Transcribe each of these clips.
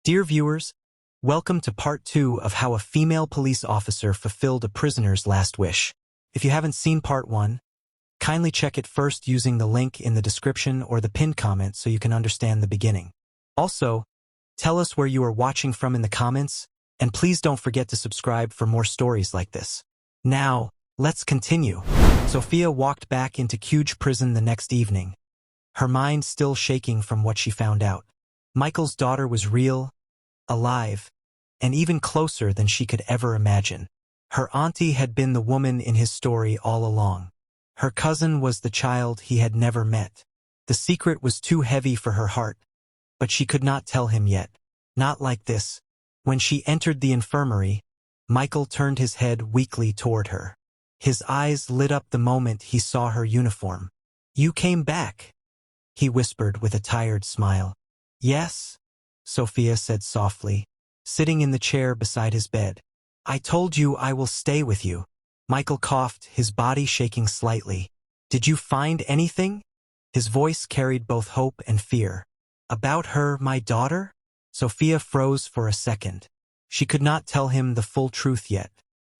Dear viewers, welcome to part 2 of how a female police officer fulfilled a prisoner's last wish. If you haven't seen part 1, kindly check it first using the link in the description or the pinned comment so you can understand the beginning. Also, tell us where you are watching from in the comments, and please don't forget to subscribe for more stories like this. Now, let's continue. Sophia walked back into Cuge prison the next evening, her mind still shaking from what she found out. Michael's daughter was real, alive, and even closer than she could ever imagine. Her auntie had been the woman in his story all along. Her cousin was the child he had never met. The secret was too heavy for her heart, but she could not tell him yet. Not like this. When she entered the infirmary, Michael turned his head weakly toward her. His eyes lit up the moment he saw her uniform. "You came back," he whispered with a tired smile. "Yes," Sophia said softly, sitting in the chair beside his bed. "I told you I will stay with you." Michael coughed, his body shaking slightly. "Did you find anything?" His voice carried both hope and fear. "About her, my daughter?" Sophia froze for a second. She could not tell him the full truth yet.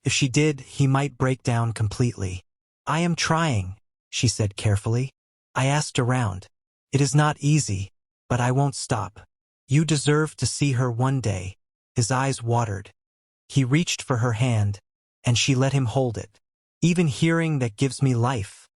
If she did, he might break down completely. "I am trying," she said carefully. "I asked around. It is not easy, but I won't stop. You deserve to see her one day." His eyes watered. He reached for her hand, and she let him hold it. "Even hearing that gives me life,"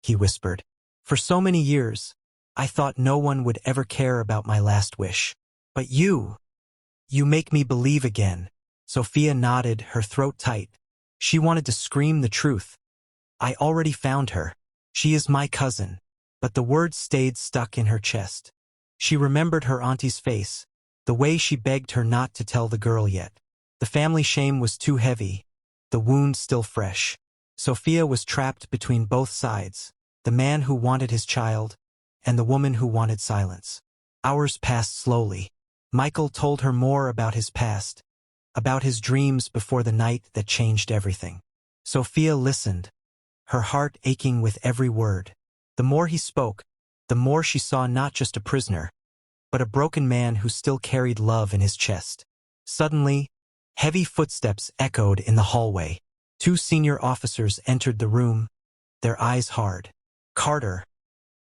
he whispered. "For so many years, I thought no one would ever care about my last wish. But you make me believe again." Sophia nodded, her throat tight. She wanted to scream the truth. "I already found her. She is my cousin." But the words stayed stuck in her chest. She remembered her auntie's face, the way she begged her not to tell the girl yet. The family shame was too heavy, the wound still fresh. Sophia was trapped between both sides, the man who wanted his child, and the woman who wanted silence. Hours passed slowly. Michael told her more about his past, about his dreams before the night that changed everything. Sophia listened, her heart aching with every word. The more he spoke, the more she saw not just a prisoner, but a broken man who still carried love in his chest. Suddenly, heavy footsteps echoed in the hallway. 2 senior officers entered the room, their eyes hard. "Carter,"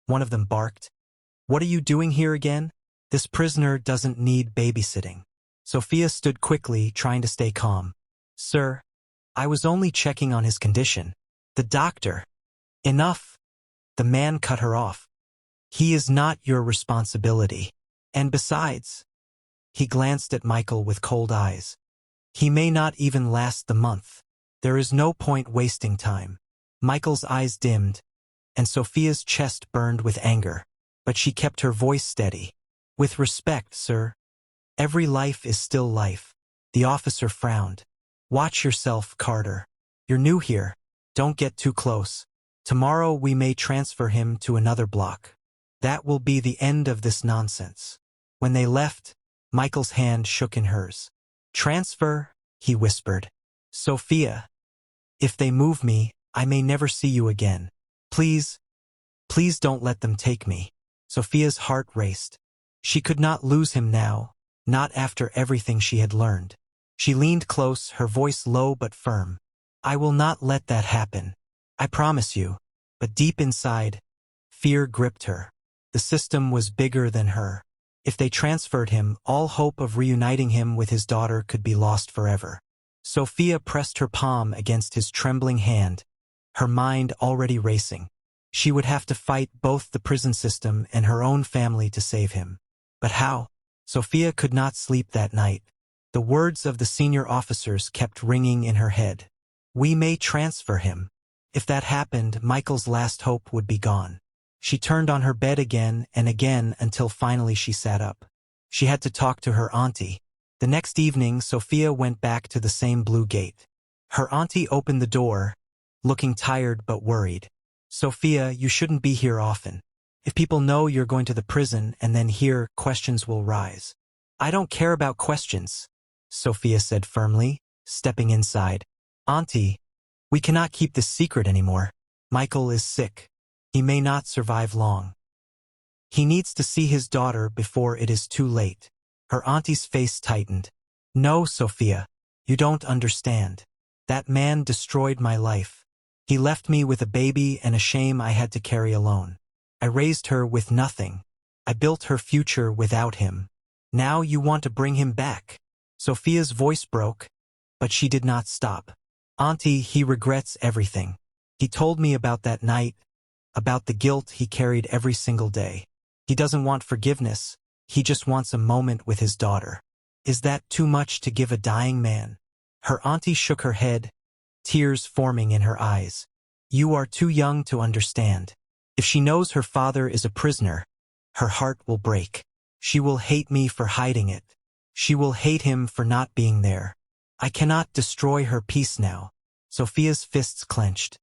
one of them barked. "What are you doing here again? This prisoner doesn't need babysitting." Sophia stood quickly, trying to stay calm. "Sir, I was only checking on his condition." "The doctor." "Enough." The man cut her off. "He is not your responsibility. And besides," he glanced at Michael with cold eyes, "he may not even last the month. There is no point wasting time." Michael's eyes dimmed, and Sophia's chest burned with anger. But she kept her voice steady. "With respect, sir. Every life is still life." The officer frowned. "Watch yourself, Carter. You're new here. Don't get too close. Tomorrow we may transfer him to another block. That will be the end of this nonsense." When they left, Michael's hand shook in hers. "Transfer?" he whispered. "Sophia, if they move me, I may never see you again. Please don't let them take me." Sophia's heart raced. She could not lose him now, not after everything she had learned. She leaned close, her voice low but firm. "I will not let that happen. I promise you." But deep inside, fear gripped her. The system was bigger than her. If they transferred him, all hope of reuniting him with his daughter could be lost forever. Sophia pressed her palm against his trembling hand, her mind already racing. She would have to fight both the prison system and her own family to save him. But how? Sophia could not sleep that night. The words of the senior officers kept ringing in her head. "We may transfer him." If that happened, Michael's last hope would be gone. She turned on her bed again and again until finally she sat up. She had to talk to her auntie. The next evening, Sophia went back to the same blue gate. Her auntie opened the door, looking tired but worried. "Sophia, you shouldn't be here often. If people know you're going to the prison and then here, questions will rise." "I don't care about questions," Sophia said firmly, stepping inside. "Auntie, we cannot keep this secret anymore. Michael is sick. He may not survive long. He needs to see his daughter before it is too late." Her auntie's face tightened. No, Sophia, you don't understand. That man destroyed my life. He left me with a baby and a shame I had to carry alone. I raised her with nothing. I built her future without him. Now you want to bring him back. Sophia's voice broke, but she did not stop. Auntie, he regrets everything. He told me about that night, about the guilt he carried every single day. He doesn't want forgiveness, he just wants a moment with his daughter. Is that too much to give a dying man? Her auntie shook her head, tears forming in her eyes. You are too young to understand. If she knows her father is a prisoner, her heart will break. She will hate me for hiding it. She will hate him for not being there. I cannot destroy her peace now. Sophia's fists clenched.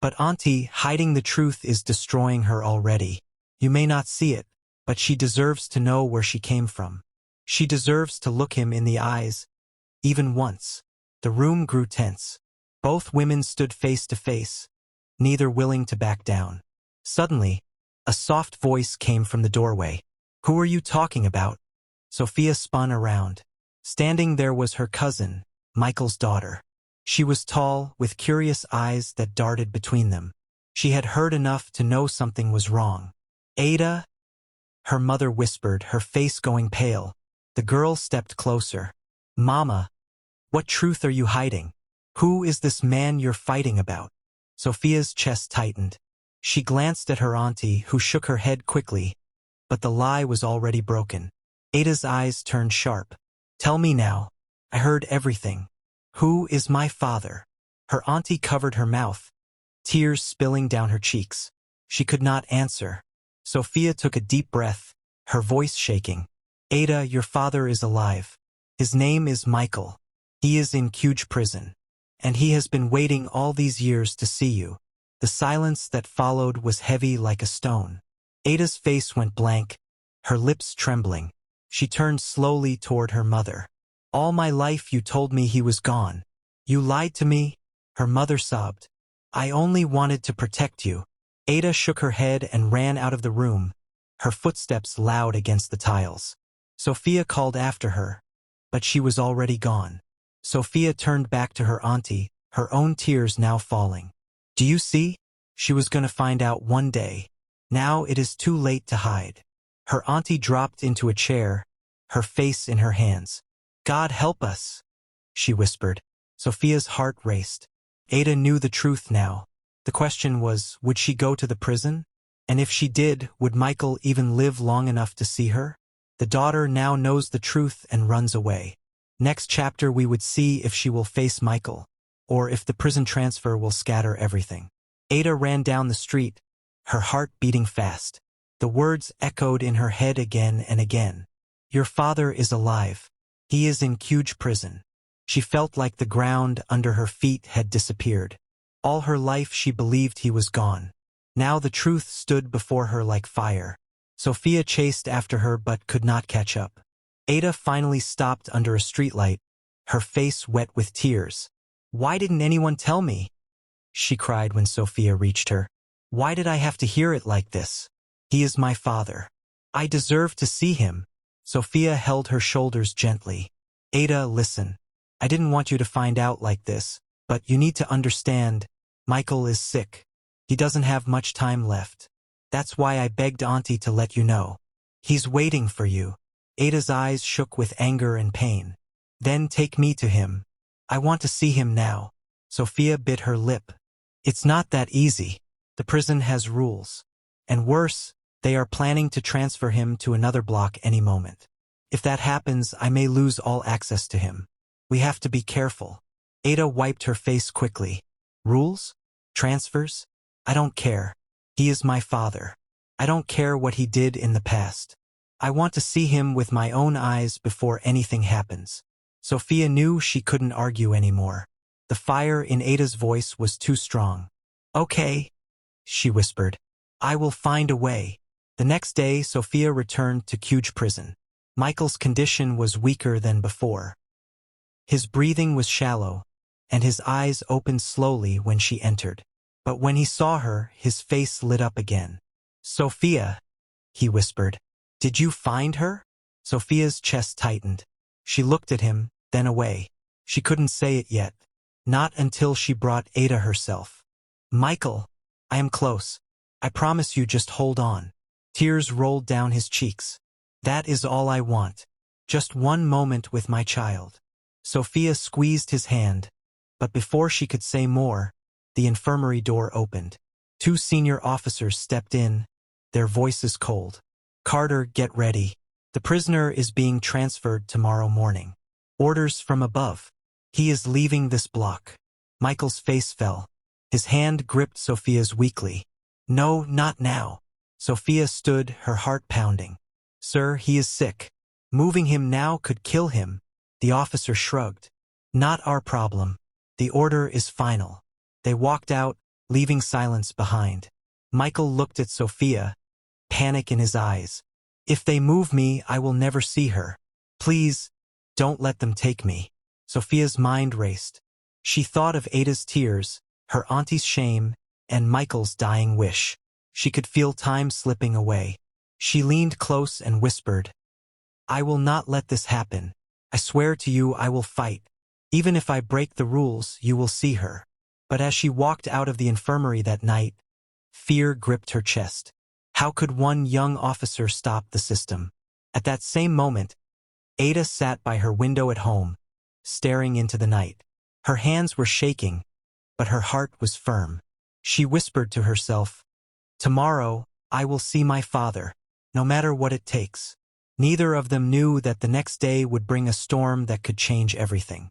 But auntie, hiding the truth is destroying her already. You may not see it, but she deserves to know where she came from. She deserves to look him in the eyes, even once. The room grew tense. Both women stood face to face, neither willing to back down. Suddenly, a soft voice came from the doorway. Who are you talking about? Sophia spun around. Standing there was her cousin, Michael's daughter. She was tall, with curious eyes that darted between them. She had heard enough to know something was wrong. Ada? Her mother whispered, her face going pale. The girl stepped closer. Mama, what truth are you hiding? Who is this man you're fighting about? Sophia's chest tightened. She glanced at her auntie, who shook her head quickly, but the lie was already broken. Ada's eyes turned sharp. Tell me now. I heard everything. Who is my father? Her auntie covered her mouth, tears spilling down her cheeks. She could not answer. Sophia took a deep breath, her voice shaking. Ada, your father is alive. His name is Michael. He is in huge prison. And he has been waiting all these years to see you. The silence that followed was heavy like a stone. Ada's face went blank, her lips trembling. She turned slowly toward her mother. All my life you told me he was gone. You lied to me, her mother sobbed. I only wanted to protect you. Ada shook her head and ran out of the room, her footsteps loud against the tiles. Sophia called after her, but she was already gone. Sophia turned back to her auntie, her own tears now falling. Do you see? She was going to find out one day. Now it is too late to hide. Her auntie dropped into a chair, her face in her hands. God help us, she whispered. Sophia's heart raced. Ada knew the truth now. The question was, would she go to the prison? And if she did, would Michael even live long enough to see her? The daughter now knows the truth and runs away. Next chapter we would see if she will face Michael, or if the prison transfer will scatter everything. Ada ran down the street, her heart beating fast. The words echoed in her head again and again. Your father is alive. He is in huge prison. She felt like the ground under her feet had disappeared. All her life she believed he was gone. Now the truth stood before her like fire. Sophia chased after her but could not catch up. Ada finally stopped under a streetlight, her face wet with tears. Why didn't anyone tell me? She cried when Sophia reached her. Why did I have to hear it like this? He is my father. I deserve to see him. Sophia held her shoulders gently. Ada, listen. I didn't want you to find out like this, but you need to understand. Michael is sick. He doesn't have much time left. That's why I begged Auntie to let you know. He's waiting for you. Ada's eyes shook with anger and pain. Then take me to him. I want to see him now. Sophia bit her lip. It's not that easy. The prison has rules. And worse, they are planning to transfer him to another block any moment. If that happens, I may lose all access to him. We have to be careful. Ada wiped her face quickly. Rules? Transfers? I don't care. He is my father. I don't care what he did in the past. I want to see him with my own eyes before anything happens. Sophia knew she couldn't argue anymore. The fire in Ada's voice was too strong. Okay, she whispered. I will find a way. The next day, Sophia returned to huge prison. Michael's condition was weaker than before. His breathing was shallow, and his eyes opened slowly when she entered. But when he saw her, his face lit up again. Sophia, he whispered, did you find her? Sophia's chest tightened. She looked at him, then away. She couldn't say it yet. Not until she brought Ada herself. Michael, I am close. I promise you, just hold on. Tears rolled down his cheeks. That is all I want. Just one moment with my child. Sophia squeezed his hand, but before she could say more, the infirmary door opened. 2 senior officers stepped in, their voices cold. Carter, get ready. The prisoner is being transferred tomorrow morning. Orders from above. He is leaving this block. Michael's face fell. His hand gripped Sophia's weakly. No, not now. Sophia stood, her heart pounding. Sir, he is sick. Moving him now could kill him. The officer shrugged. Not our problem. The order is final. They walked out, leaving silence behind. Michael looked at Sophia, panic in his eyes. If they move me, I will never see her. Please, don't let them take me. Sophia's mind raced. She thought of Ada's tears, her auntie's shame, and Michael's dying wish. She could feel time slipping away. She leaned close and whispered, I will not let this happen. I swear to you I will fight. Even if I break the rules, you will see her. But as she walked out of the infirmary that night, fear gripped her chest. How could one young officer stop the system? At that same moment, Ada sat by her window at home, staring into the night. Her hands were shaking, but her heart was firm. She whispered to herself, Tomorrow, I will see my father, no matter what it takes. Neither of them knew that the next day would bring a storm that could change everything.